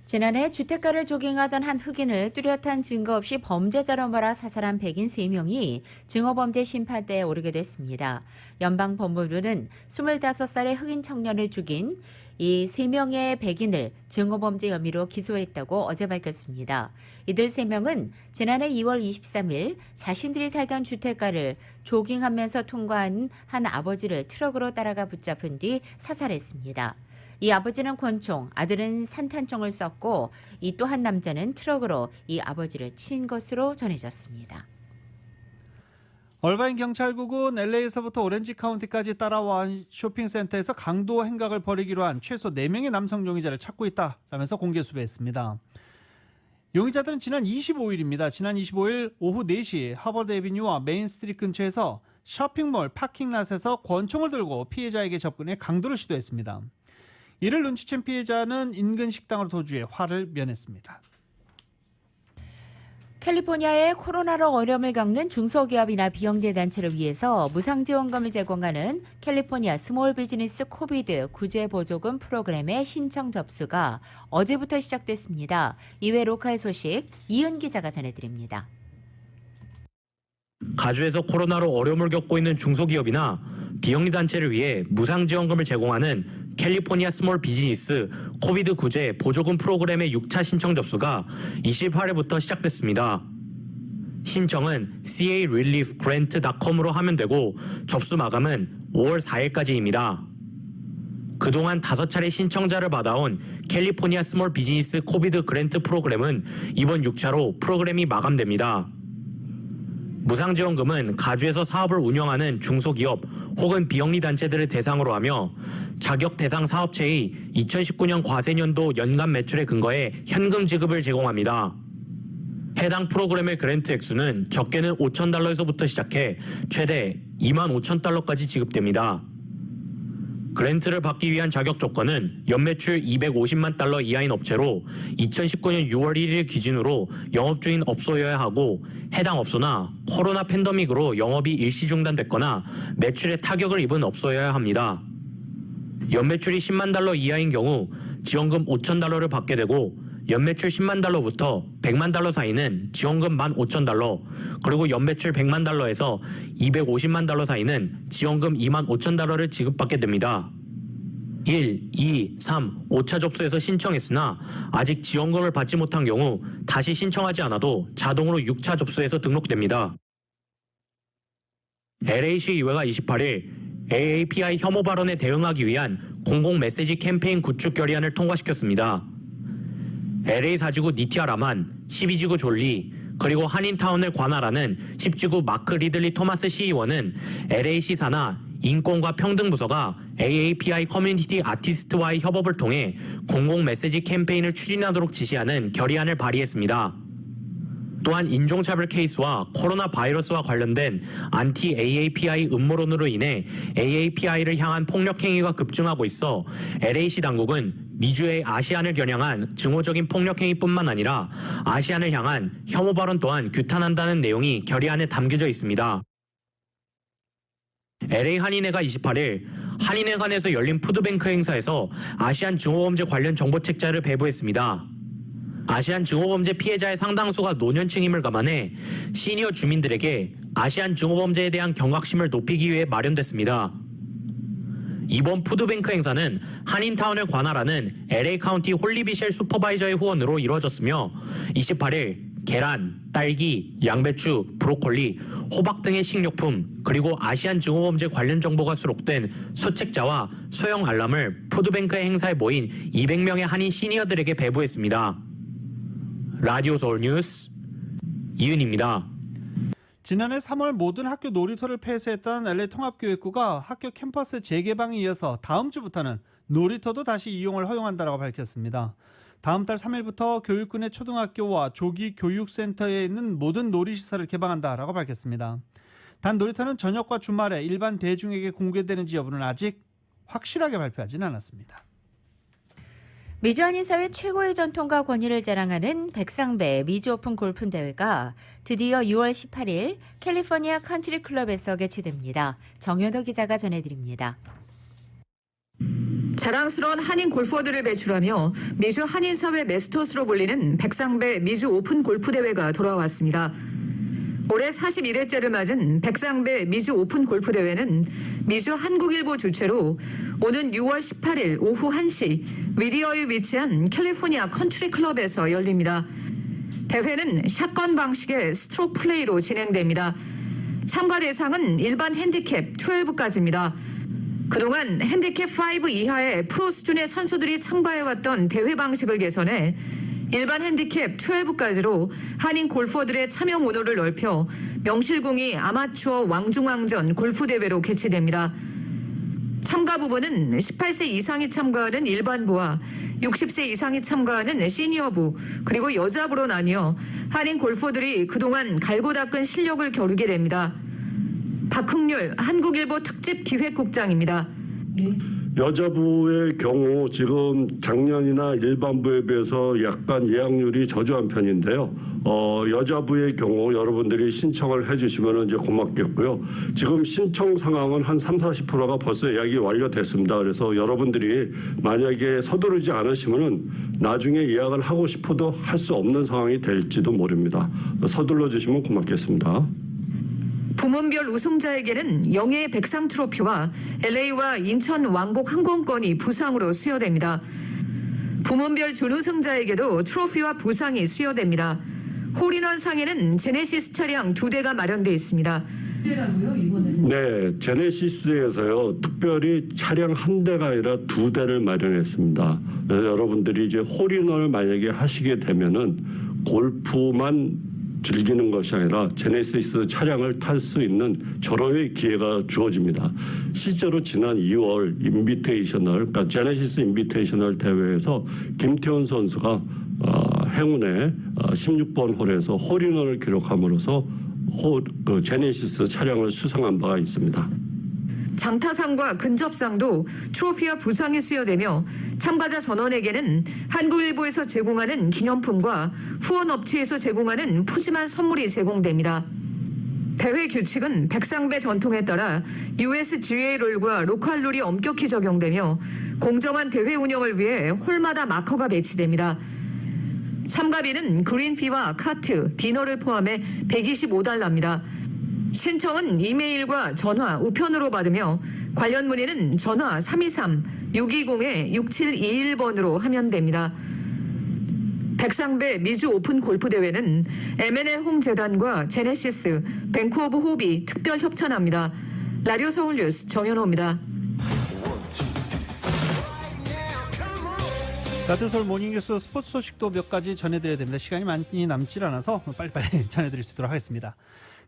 지난해 주택가를 조깅하던 한 흑인을 뚜렷한 증거 없이 범죄자로 몰아 사살한 백인 3명이 증오범죄 심판대에 오르게 됐습니다. 연방법무부는 25살의 흑인 청년을 죽인 이 3명의 백인을 증오범죄 혐의로 기소했다고 어제 밝혔습니다. 이들 3명은 지난해 2월 23일 자신들이 살던 주택가를 조깅하면서 통과한 한 아버지를 트럭으로 따라가 붙잡은 뒤 사살했습니다. 이 아버지는 권총, 아들은 산탄총을 썼고 이 또 한 남자는 트럭으로 이 아버지를 친 것으로 전해졌습니다. 얼바인 경찰국은 LA에서부터 오렌지 카운티까지 따라온 쇼핑센터에서 강도 행각을 벌이기로 한 최소 4명의 남성 용의자를 찾고 있다라면서 공개 수배했습니다. 용의자들은 지난 25일입니다. 지난 25일 오후 4시 하버드 애비뉴와 메인 스트리트 근처에서 쇼핑몰 파킹랏에서 권총을 들고 피해자에게 접근해 강도를 시도했습니다. 이를 눈치챈 피해자는 인근 식당으로 도주해 화를 면했습니다. 캘리포니아의 코로나로 어려움을 겪는 중소기업이나 비영리 단체를 위해서 무상지원금을 제공하는 캘리포니아 스몰 비즈니스 코비드 구제 보조금 프로그램의 신청 접수가 어제부터 시작됐습니다. 이외 로컬 소식 이은 기자가 전해드립니다. 가주에서 코로나로 어려움을 겪고 있는 중소기업이나 비영리 단체를 위해 무상지원금을 제공하는 캘리포니아 스몰 비즈니스 코비드 구제 보조금 프로그램의 6차 신청 접수가 28일부터 시작됐습니다. 신청은 careliefgrant.com으로 하면 되고 접수 마감은 5월 4일까지입니다. 그동안 5차례 신청자를 받아온 캘리포니아 스몰 비즈니스 코비드 그랜트 프로그램은 이번 6차로 프로그램이 마감됩니다. 무상지원금은 가주에서 사업을 운영하는 중소기업 혹은 비영리 단체들을 대상으로 하며 자격 대상 사업체의 2019년 과세년도 연간 매출에 근거해 현금 지급을 제공합니다. 해당 프로그램의 그랜트 액수는 적게는 $5,000에서부터 시작해 최대 $25,000까지 지급됩니다. 그랜트를 받기 위한 자격 조건은 연매출 $250만 이하인 업체로 2019년 6월 1일 기준으로 영업 중인 업소여야 하고 해당 업소나 코로나 팬데믹으로 영업이 일시 중단됐거나 매출에 타격을 입은 업소여야 합니다. 연매출이 $10만 이하인 경우 지원금 $5,000를 받게 되고 연매출 $10만부터 $100만 사이는 지원금 $15,000, 그리고 연매출 $100만에서 $250만 사이는 지원금 $25,000를 지급받게 됩니다. 1, 2, 3, 5차 접수에서 신청했으나 아직 지원금을 받지 못한 경우 다시 신청하지 않아도 자동으로 6차 접수에서 등록됩니다. LA시 의회가 28일 AAPI 혐오 발언에 대응하기 위한 공공 메시지 캠페인 구축 결의안을 통과시켰습니다. LA 사지구 니티아 라만, 12지구 졸리, 그리고 한인타운을 관할하는 10지구 마크 리들리 토마스 시의원은 LA시 산하 인권과 평등부서가 AAPI 커뮤니티 아티스트와의 협업을 통해 공공 메시지 캠페인을 추진하도록 지시하는 결의안을 발의했습니다. 또한 인종차별 케이스와 코로나 바이러스와 관련된 안티 AAPI 음모론으로 인해 AAPI를 향한 폭력 행위가 급증하고 있어 LA시 당국은 미주의 아시안을 겨냥한 증오적인 폭력 행위뿐만 아니라 아시안을 향한 혐오 발언 또한 규탄한다는 내용이 결의안에 담겨져 있습니다. LA 한인회가 28일 한인회관에서 열린 푸드뱅크 행사에서 아시안 증오범죄 관련 정보책자를 배부했습니다. 아시안 증오범죄 피해자의 상당수가 노년층임을 감안해 시니어 주민들에게 아시안 증오범죄에 대한 경각심을 높이기 위해 마련됐습니다. 이번 푸드뱅크 행사는 한인타운을 관할하는 LA 카운티 홀리비셸 슈퍼바이저의 후원으로 이루어졌으며 28일 계란, 딸기, 양배추, 브로콜리, 호박 등의 식료품, 그리고 아시안 증오범죄 관련 정보가 수록된 소책자와 소형 알람을 푸드뱅크의 행사에 모인 200명의 한인 시니어들에게 배부했습니다. 라디오 서울 뉴스 이은입니다. 지난해 3월 모든 학교 놀이터를 폐쇄했던 LA 통합교육부가 학교 캠퍼스 재개방에 이어서 다음 주부터는 놀이터도 다시 이용을 허용한다고 밝혔습니다. 다음 달 3일부터 교육군의 초등학교와 조기 교육센터에 있는 모든 놀이시설을 개방한다라고 밝혔습니다. 단 놀이터는 저녁과 주말에 일반 대중에게 공개되는지 여부는 아직 확실하게 발표하지는 않았습니다. 미주 한인 사회 최고의 전통과 권위를 자랑하는 백상배 미주 오픈 골프 대회가 드디어 6월 18일 캘리포니아 컨트리 클럽에서 개최됩니다. 정현호 기자가 전해드립니다. 자랑스러운 한인 골퍼들을 배출하며 미주 한인 사회 메스터스로 불리는 백상배 미주 오픈 골프 대회가 돌아왔습니다. 올해 41회째를 맞은 백상배 미주 오픈 골프 대회는 미주 한국일보 주최로 오는 6월 18일 오후 1시 위리어에 위치한 캘리포니아 컨트리 클럽에서 열립니다. 대회는 샷건 방식의 스트로크 플레이로 진행됩니다. 참가 대상은 일반 핸디캡 12까지입니다. 그동안 핸디캡 5 이하의 프로 수준의 선수들이 참가해왔던 대회 방식을 개선해 일반 핸디캡 12까지로 한인 골퍼들의 참여 문호를 넓혀 명실공히 아마추어 왕중왕전 골프대회로 개최됩니다. 참가 부부는 18세 이상이 참가하는 일반부와 60세 이상이 참가하는 시니어부 그리고 여자부로 나뉘어 한인 골퍼들이 그동안 갈고 닦은 실력을 겨루게 됩니다. 박흥률 한국일보 특집 기획국장입니다. 여자부의 경우 지금 작년이나 일반부에 비해서 약간 예약률이 저조한 편인데요. 여자부의 경우 여러분들이 신청을 해주시면 이제 고맙겠고요. 지금 신청 상황은 한 30-40%가 벌써 예약이 완료됐습니다. 그래서 여러분들이 만약에 서두르지 않으시면 나중에 예약을 하고 싶어도 할 수 없는 상황이 될지도 모릅니다. 서둘러 주시면 고맙겠습니다. 부문별 우승자에게는 영예의 백상 트로피와 LA와 인천 왕복 항공권이 부상으로 수여됩니다. 부문별 준우승자에게도 트로피와 부상이 수여됩니다. 홀인원 상에는 제네시스 차량 2대가 마련되어 있습니다. 네, 제네시스에서요 특별히 차량 1대가 아니라 2대를 마련했습니다. 여러분들이 이제 홀인원을 만약에 하시게 되면은 골프만 즐기는 것이 아니라 제네시스 차량을 탈 수 있는 절호의 기회가 주어집니다. 실제로 지난 2월 인비테이셔널, 그러니까 제네시스 인비테이셔널 대회에서 김태훈 선수가 행운의 16번 홀에서 홀인원을 기록함으로써 제네시스 차량을 수상한 바가 있습니다. 장타상과 근접상도 트로피와 부상이 수여되며 참가자 전원에게는 한국일보에서 제공하는 기념품과 후원업체에서 제공하는 푸짐한 선물이 제공됩니다. 대회 규칙은 백상배 전통에 따라 USGA 룰과 로컬 룰이 엄격히 적용되며 공정한 대회 운영을 위해 홀마다 마커가 배치됩니다. 참가비는 그린피와 카트, 디너를 포함해 $125입니다. 신청은 이메일과 전화, 우편으로 받으며 관련 문의는 전화 323-620-6721번으로 하면 됩니다. 백상배 미주 오픈 골프 대회는 M&L 홍재단과 제네시스, 뱅크 오브 호비 특별 협찬합니다. 라디오 서울 뉴스 정현호입니다. 라디오 서울 모닝뉴스 스포츠 소식도 몇 가지 전해드려야 됩니다. 시간이 많이 남질 않아서 빨리빨리 전해드릴 수 있도록 하겠습니다.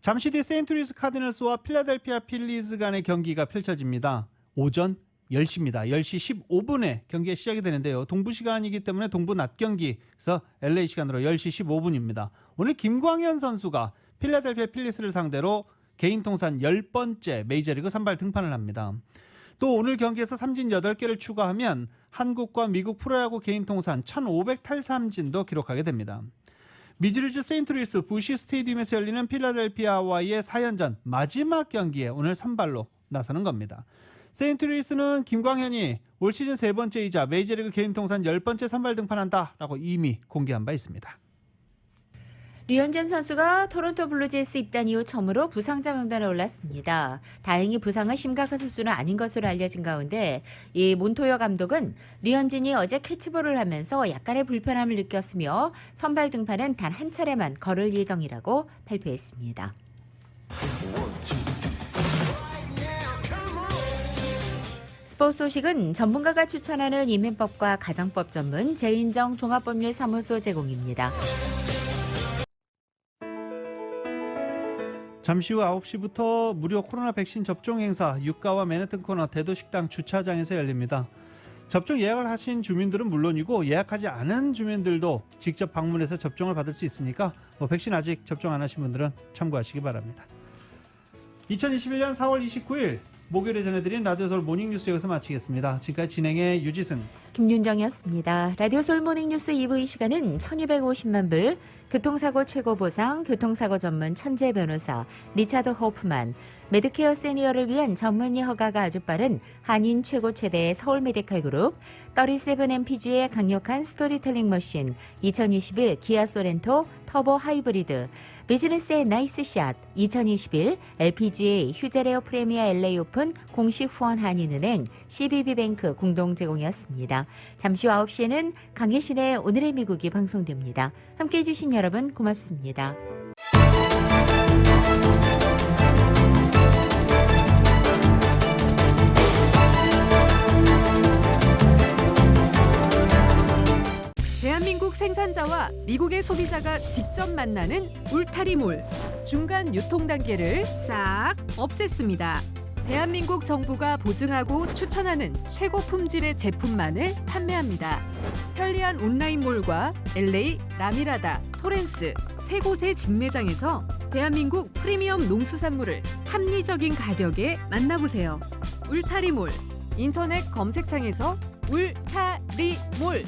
잠시 뒤 세인트루이스 카디널스와 필라델피아 필리즈 간의 경기가 펼쳐집니다. 오전 10시입니다. 10시 15분에 경기가 시작이 되는데요. 동부 시간이기 때문에 동부 낮 경기에서 LA 시간으로 10시 15분입니다. 오늘 김광현 선수가 필라델피아 필리스를 상대로 개인 통산 10번째 메이저리그 선발 등판을 합니다. 또 오늘 경기에서 삼진 8개를 추가하면 한국과 미국 프로야구 개인 통산 1500탈삼진도 기록하게 됩니다. 미주리주 세인트루이스 부시 스테디움에서 열리는 필라델피아와의 4연전 마지막 경기에 오늘 선발로 나서는 겁니다. 세인트루이스는 김광현이 올 시즌 3번째이자 메이저리그 개인 통산 10번째 선발 등판한다라고 이미 공개한 바 있습니다. 류현진 선수가 토론토 블루제이스 입단 이후 처음으로 부상자 명단에 올랐습니다. 다행히 부상은 심각한 수준은 아닌 것으로 알려진 가운데 이 몬토요 감독은 류현진이 어제 캐치볼을 하면서 약간의 불편함을 느꼈으며 선발 등판은 단 한 차례만 걸을 예정이라고 발표했습니다. 스포츠 소식은 전문가가 추천하는 이민법과 가정법 전문 재인정 종합법률사무소 제공입니다. 잠시 후 9시부터 무료 코로나 백신 접종 행사 유가와 맨해튼 코너 대도식당 주차장에서 열립니다. 접종 예약을 하신 주민들은 물론이고 예약하지 않은 주민들도 직접 방문해서 접종을 받을 수 있으니까 백신 아직 접종 안 하신 분들은 참고하시기 바랍니다. 2021년 4월 29일 목요일에 전해드린 라디오 서울 모닝뉴스 여기서 마치겠습니다. 지금까지 진행의 유지승, 김윤정이었습니다. 라디오 서울 모닝뉴스 2부 이 시간은 1250만 불, 교통사고 최고보상, 교통사고 전문 천재 변호사, 리차드 호프만, 메드케어 시니어를 위한 전문의 허가가 아주 빠른 한인 최고 최대의 서울 메디칼 그룹, 37MPG의 강력한 스토리텔링 머신, 2021 기아 소렌토 터보 하이브리드, 비즈니스의 나이스 샷, 2021 LPGA 휴재레어 프리미어 LA 오픈 공식 후원 한인은행, CBB뱅크 공동 제공이었습니다. 잠시 후 9시에는 강혜신의 오늘의 미국이 방송됩니다. 함께해 주신 여러분 고맙습니다. 대한민국 생산자와 미국의 소비자가 직접 만나는 울타리몰. 중간 유통 단계를 싹 없앴습니다. 대한민국 정부가 보증하고 추천하는 최고 품질의 제품만을 판매합니다. 편리한 온라인몰과 LA, 라미라다, 토렌스 세 곳의 직매장에서 대한민국 프리미엄 농수산물을 합리적인 가격에 만나보세요. 울타리몰. 인터넷 검색창에서 울타리몰